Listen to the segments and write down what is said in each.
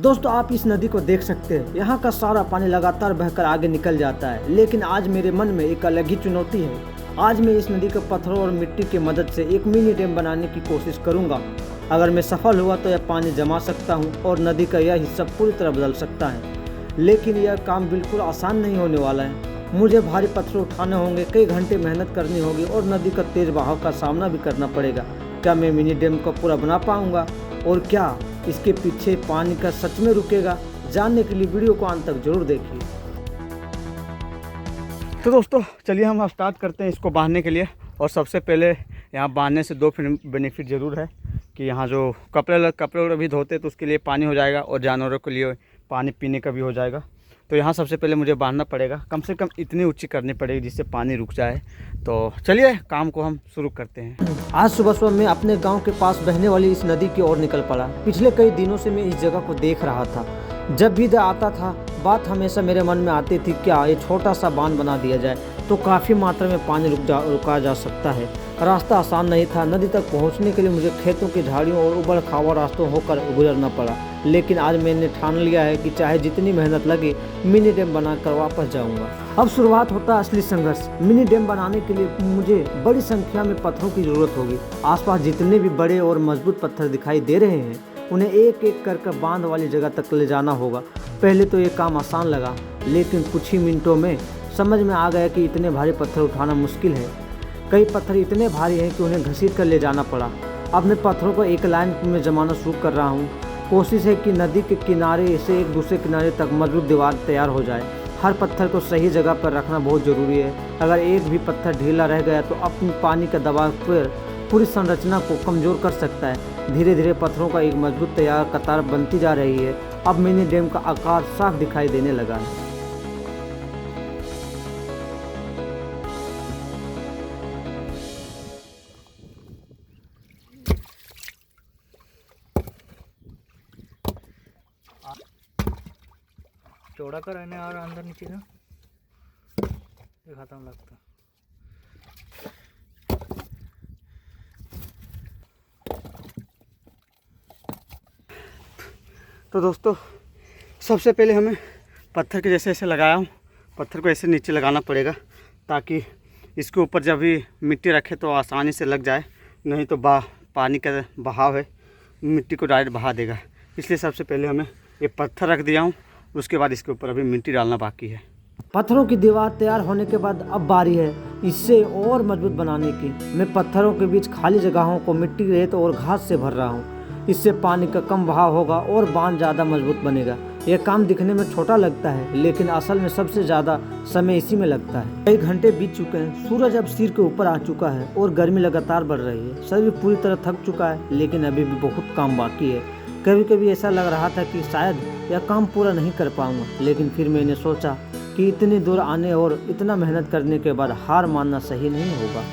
दोस्तों आप इस नदी को देख सकते हैं। यहाँ का सारा पानी लगातार बहकर आगे निकल जाता है, लेकिन आज मेरे मन में एक अलग ही चुनौती है। आज मैं इस नदी के पत्थरों और मिट्टी की मदद से एक मिनी डैम बनाने की कोशिश करूँगा। अगर मैं सफल हुआ तो यह पानी जमा सकता हूँ और नदी का यह हिस्सा पूरी तरह बदल सकता है। लेकिन यह काम बिल्कुल आसान नहीं होने वाला है। मुझे भारी पत्थर उठाने होंगे, कई घंटे मेहनत करनी होगी और नदी का तेज बहाव का सामना भी करना पड़ेगा। क्या मैं मिनी डैम को पूरा बना पाऊँगा और क्या इसके पीछे पानी का सच में रुकेगा? जानने के लिए वीडियो को अंत तक जरूर देखिए। तो दोस्तों चलिए हम स्टार्ट करते हैं इसको बांधने के लिए। और सबसे पहले यहाँ बांधने से दो बेनिफिट ज़रूर है कि यहाँ जो कपड़े भी धोते तो उसके लिए पानी हो जाएगा और जानवरों के लिए पानी पीने का भी हो जाएगा। तो यहाँ सबसे पहले मुझे बांधना पड़ेगा, कम से कम इतनी ऊंची करनी पड़ेगी जिससे पानी रुक जाए। तो चलिए काम को हम शुरू करते हैं। आज सुबह सुबह मैं अपने गांव के पास बहने वाली इस नदी की ओर निकल पड़ा। पिछले कई दिनों से मैं इस जगह को देख रहा था। जब भी आता था बात हमेशा मेरे मन में आती थी, क्या ये छोटा सा बांध बना दिया जाए तो काफ़ी मात्रा में पानी रुका जा सकता है। रास्ता आसान नहीं था। नदी तक पहुंचने के लिए मुझे खेतों की झाड़ियों और उबड़ खाबड़ रास्तों होकर गुजरना पड़ा। लेकिन आज मैंने ठान लिया है कि चाहे जितनी मेहनत लगे मिनी डैम बनाकर वापस जाऊंगा। अब शुरुआत होता है असली संघर्ष। मिनी डैम बनाने के लिए मुझे बड़ी संख्या में पत्थरों की जरूरत होगी। आसपास जितने भी बड़े और मजबूत पत्थर दिखाई दे रहे हैं उन्हें एक एक कर बांध वाली जगह तक ले जाना होगा। पहले तो ये काम आसान लगा, लेकिन कुछ ही मिनटों में समझ में आ गया कि इतने भारी पत्थर उठाना मुश्किल है। कई पत्थर इतने भारी हैं कि उन्हें घसीट कर ले जाना पड़ा। अब मैं पत्थरों को एक लाइन में जमाना शुरू कर रहा हूँ। कोशिश है कि नदी के किनारे से एक दूसरे किनारे तक मजबूत दीवार तैयार हो जाए। हर पत्थर को सही जगह पर रखना बहुत ज़रूरी है। अगर एक भी पत्थर ढीला रह गया तो अपनी पानी का दबाव पर पूरी संरचना को कमज़ोर कर सकता है। धीरे धीरे पत्थरों का एक मजबूत तैयार कतार बनती जा रही है। अब मिनी डैम का आकार साफ दिखाई देने लगा है। चौड़ा कर रहने और अंदर नीचे का दिखाता हूँ लगता। तो दोस्तों सबसे पहले हमें पत्थर के जैसे ऐसे लगाया हूँ। पत्थर को ऐसे नीचे लगाना पड़ेगा ताकि इसके ऊपर जब भी मिट्टी रखे तो आसानी से लग जाए, नहीं तो पानी का बहाव है मिट्टी को डायरेक्ट बहा देगा। इसलिए सबसे पहले हमें ये पत्थर रख दिया हूँ, उसके बाद इसके ऊपर अभी मिट्टी डालना बाकी है। पत्थरों की दीवार तैयार होने के बाद अब बारी है इससे और मजबूत बनाने की। मैं पत्थरों के बीच खाली जगहों को मिट्टी, रेत और घास से भर रहा हूँ। इससे पानी का कम बहाव होगा और बांध ज़्यादा मजबूत बनेगा। यह काम दिखने में छोटा लगता है, लेकिन असल में सबसे ज़्यादा समय इसी में लगता है। कई घंटे बीत चुके हैं। सूरज अब सिर के ऊपर आ चुका है और गर्मी लगातार बढ़ रही है। शरीर पूरी तरह थक चुका है, लेकिन अभी भी बहुत काम बाकी है। कभी कभी ऐसा लग रहा था कि शायद यह काम पूरा नहीं कर पाऊंगा, लेकिन फिर मैंने सोचा कि इतनी दूर आने और इतना मेहनत करने के बाद हार मानना सही नहीं होगा।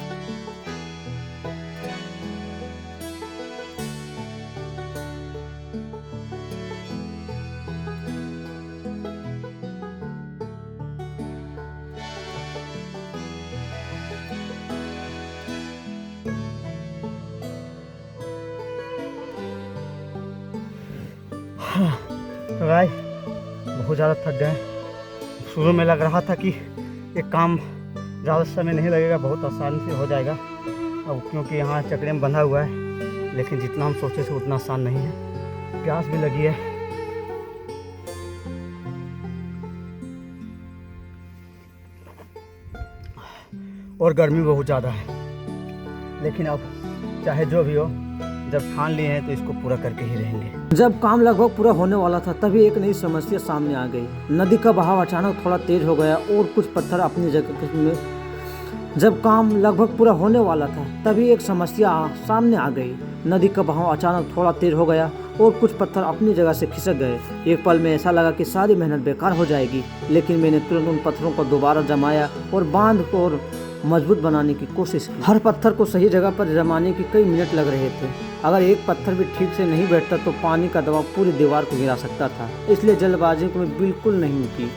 तो भाई बहुत ज़्यादा थक गए। शुरू में लग रहा था कि ये काम ज़्यादा समय नहीं लगेगा, बहुत आसानी से हो जाएगा। अब क्योंकि यहाँ चक्रे में बंधा हुआ है, लेकिन जितना हम सोचे थे उतना आसान नहीं है। प्यास भी लगी है। और गर्मी बहुत ज़्यादा है, लेकिन अब चाहे जो भी हो, जब ठान लिए हैं तो इसको पूरा करके ही रहेंगे। जब काम लगभग पूरा होने वाला था तभी एक नई समस्या सामने आ गई। नदी का बहाव अचानक थोड़ा तेज हो गया और कुछ पत्थर अपनी जगह में। जब काम लगभग पूरा होने वाला था तभी एक समस्या सामने आ गई। नदी का बहाव अचानक थोड़ा तेज हो गया और कुछ पत्थर अपनी जगह से खिसक गए। एक पल में ऐसा लगा कि सारी मेहनत बेकार हो जाएगी, लेकिन मैंने तुरंत उन पत्थरों को दोबारा जमाया और बांध को और मजबूत बनाने की कोशिश की। हर पत्थर को सही जगह पर जमाने की कई मिनट लग रहे थे। अगर एक पत्थर भी ठीक से नहीं बैठता तो पानी का दबाव पूरी दीवार को गिरा सकता था। इसलिए जल्दबाजी को मैं बिल्कुल नहीं की।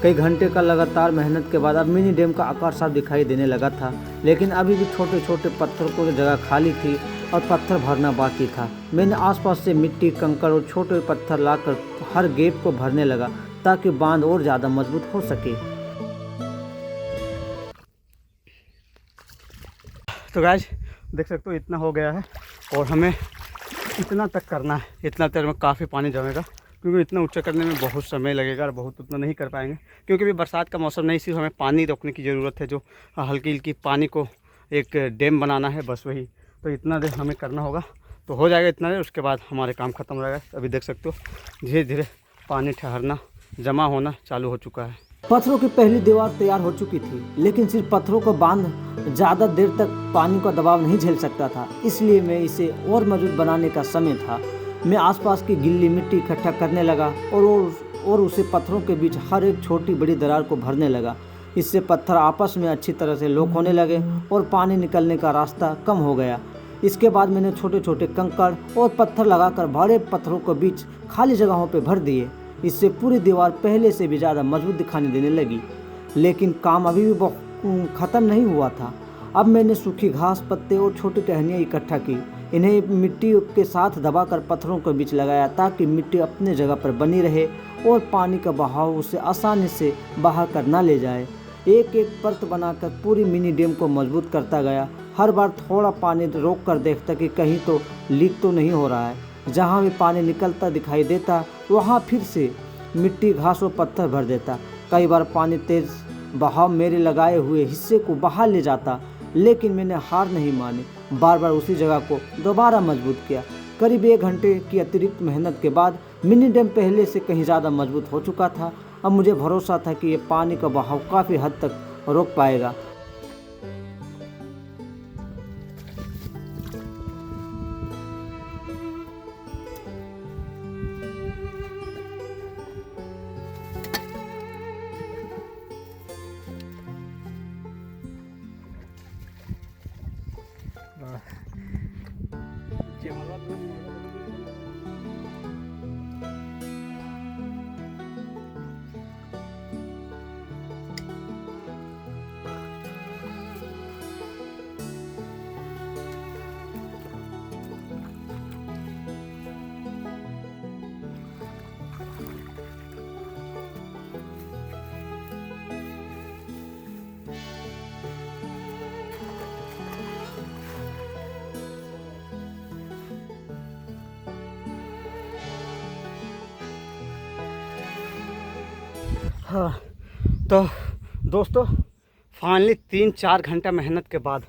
कई घंटे का लगातार मेहनत के बाद अब मिनी डैम का आकार साफ दिखाई देने लगा था, लेकिन अभी भी छोटे छोटे पत्थरों को जगह खाली थी। और पत्थर भरना बाकी था। मैंने आसपास से मिट्टी, कंकड़ और छोटे पत्थर लाकर हर गैप को भरने लगा ताकि बांध और ज़्यादा मजबूत हो सके। तो गाइस देख सकते हो इतना हो गया है और हमें इतना तक करना है। इतना तक में काफ़ी पानी जमेगा, क्योंकि इतना ऊंचा करने में बहुत समय लगेगा और बहुत उतना नहीं कर पाएंगे, क्योंकि अभी बरसात का मौसम नहीं, सिर्फ हमें पानी रोकने की ज़रूरत है, जो हल्की हल्की पानी को एक डैम बनाना है, बस वही। तो इतना देर हमें करना होगा, तो हो जाएगा इतना देर, उसके बाद हमारे काम ख़त्म हो जाएगा। अभी देख सकते हो धीरे धीरे पानी ठहरना, जमा होना चालू हो चुका है। पत्थरों की पहली दीवार तैयार हो चुकी थी, लेकिन सिर्फ पत्थरों को बांध ज़्यादा देर तक पानी का दबाव नहीं झेल सकता था, इसलिए मैं इसे और मजबूत बनाने का समय था। मैं आसपास की गिल्ली मिट्टी इकट्ठा करने लगा और उसे पत्थरों के बीच हर एक छोटी बड़ी दरार को भरने लगा। इससे पत्थर आपस में अच्छी तरह से लॉक होने लगे और पानी निकलने का रास्ता कम हो गया। इसके बाद मैंने छोटे छोटे कंकड़ और पत्थर लगाकर बड़े पत्थरों के बीच खाली जगहों पर भर दिए। इससे पूरी दीवार पहले से भी ज़्यादा मजबूत दिखाने देने लगी। लेकिन काम अभी भी ख़त्म नहीं हुआ था। अब मैंने सूखी घास, पत्ते और छोटी टहनियाँ इकट्ठा की। इन्हें मिट्टी के साथ दबाकर पत्थरों के बीच लगाया ताकि मिट्टी अपने जगह पर बनी रहे और पानी का बहाव उसे आसानी से बाहर कर ना ले जाए। एक एक परत बनाकर पूरी मिनी डैम को मजबूत करता गया। हर बार थोड़ा पानी रोक कर देखता कि कहीं तो लीक तो नहीं हो रहा है। जहाँ भी पानी निकलता दिखाई देता वहाँ फिर से मिट्टी, घास और पत्थर भर देता। कई बार पानी तेज बहाव मेरे लगाए हुए हिस्से को बाहर ले जाता, लेकिन मैंने हार नहीं मानी। बार बार उसी जगह को दोबारा मजबूत किया। करीब 1 घंटे की अतिरिक्त मेहनत के बाद मिनी डैम पहले से कहीं ज़्यादा मजबूत हो चुका था। अब मुझे भरोसा था कि ये पानी का बहाव काफ़ी हद तक रोक पाएगा। हाँ तो दोस्तों फाइनली 3-4 घंटा मेहनत के बाद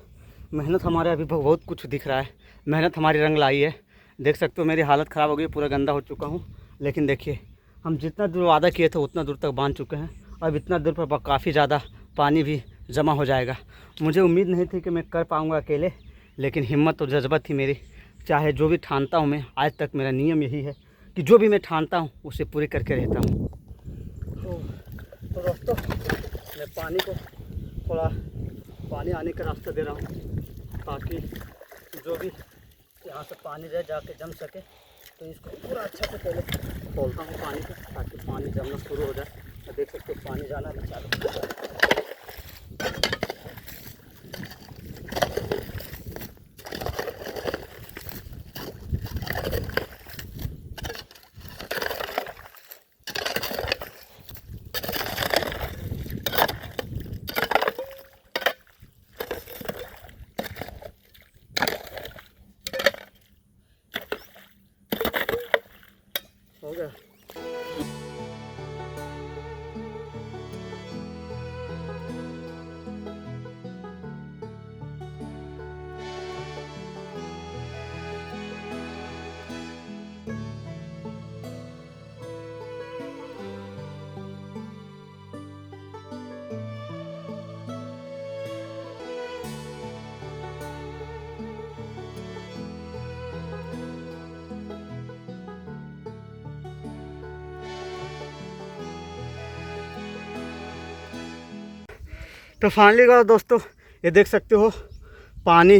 मेहनत हमारे अभी बहुत कुछ दिख रहा है। मेहनत हमारी रंग लाई है। देख सकते हो मेरी हालत ख़राब हो गई, पूरा गंदा हो चुका हूँ। लेकिन देखिए हम जितना दूर वादा किए थे उतना दूर तक बांध चुके हैं। अब इतना दूर पर काफ़ी ज़्यादा पानी भी जमा हो जाएगा। मुझे उम्मीद नहीं थी कि मैं कर पाऊँगा अकेले, लेकिन हिम्मत और जज्बा थी मेरी। चाहे जो भी ठानता हूँ मैं, आज तक मेरा नियम यही है कि जो भी मैं ठानता हूँ उसे पूरी करके रहता हूँ। तो दोस्तों मैं पानी को थोड़ा पानी आने का रास्ता दे रहा हूँ, ताकि जो भी यहाँ से पानी रह जाके जम सके। तो इसको पूरा अच्छा से पहले खोलता हूँ पानी को, ताकि पानी जमना शुरू हो जाए। तो देख सकते हो पानी जाना भी चालू हो जाए। हो गया। तो फाइनली का दोस्तों ये देख सकते हो पानी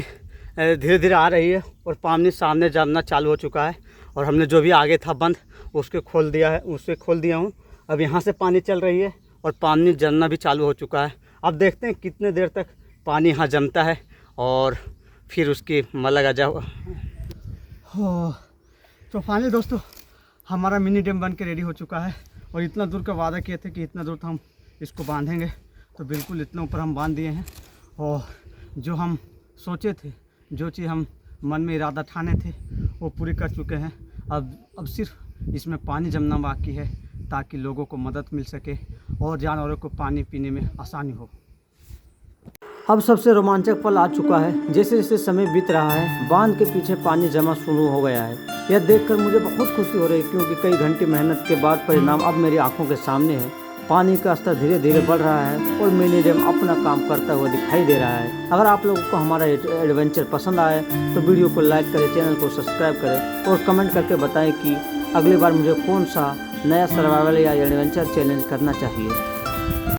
धीरे धीरे आ रही है और पानी सामने जमना चालू हो चुका है। और हमने जो भी आगे था बंद उसके खोल दिया है, उसे खोल दिया हूँ। अब यहाँ से पानी चल रही है और पानी जमना भी चालू हो चुका है। अब देखते हैं कितने देर तक पानी यहाँ जमता है और फिर उसकी मलग आ जाओ। तो फाइनली दोस्तों हमारा मिनी डैम बन के रेडी हो चुका है और इतना दूर का वादा किए थे कि इतना दूर तो हम इसको बांधेंगे, तो बिल्कुल इतना ऊपर हम बांध दिए हैं। और जो हम सोचे थे, जो चीज़ हम मन में इरादा ठाने थे वो पूरी कर चुके हैं। अब सिर्फ इसमें पानी जमना बाकी है ताकि लोगों को मदद मिल सके और जानवरों को पानी पीने में आसानी हो। अब सबसे रोमांचक पल आ चुका है। जैसे जैसे समय बीत रहा है बांध के पीछे पानी जमा शुरू हो गया है। यह देखकर मुझे बहुत खुशी हो रही है क्योंकि कई घंटे मेहनत के बाद परिणाम अब मेरी आंखों के सामने है। पानी का स्तर धीरे धीरे बढ़ रहा है और मिनी डैम अपना काम करता हुआ दिखाई दे रहा है। अगर आप लोगों को हमारा एडवेंचर पसंद आए तो वीडियो को लाइक करें, चैनल को सब्सक्राइब करें और कमेंट करके बताएं कि अगली बार मुझे कौन सा नया सर्वाइवल या एडवेंचर चैलेंज करना चाहिए।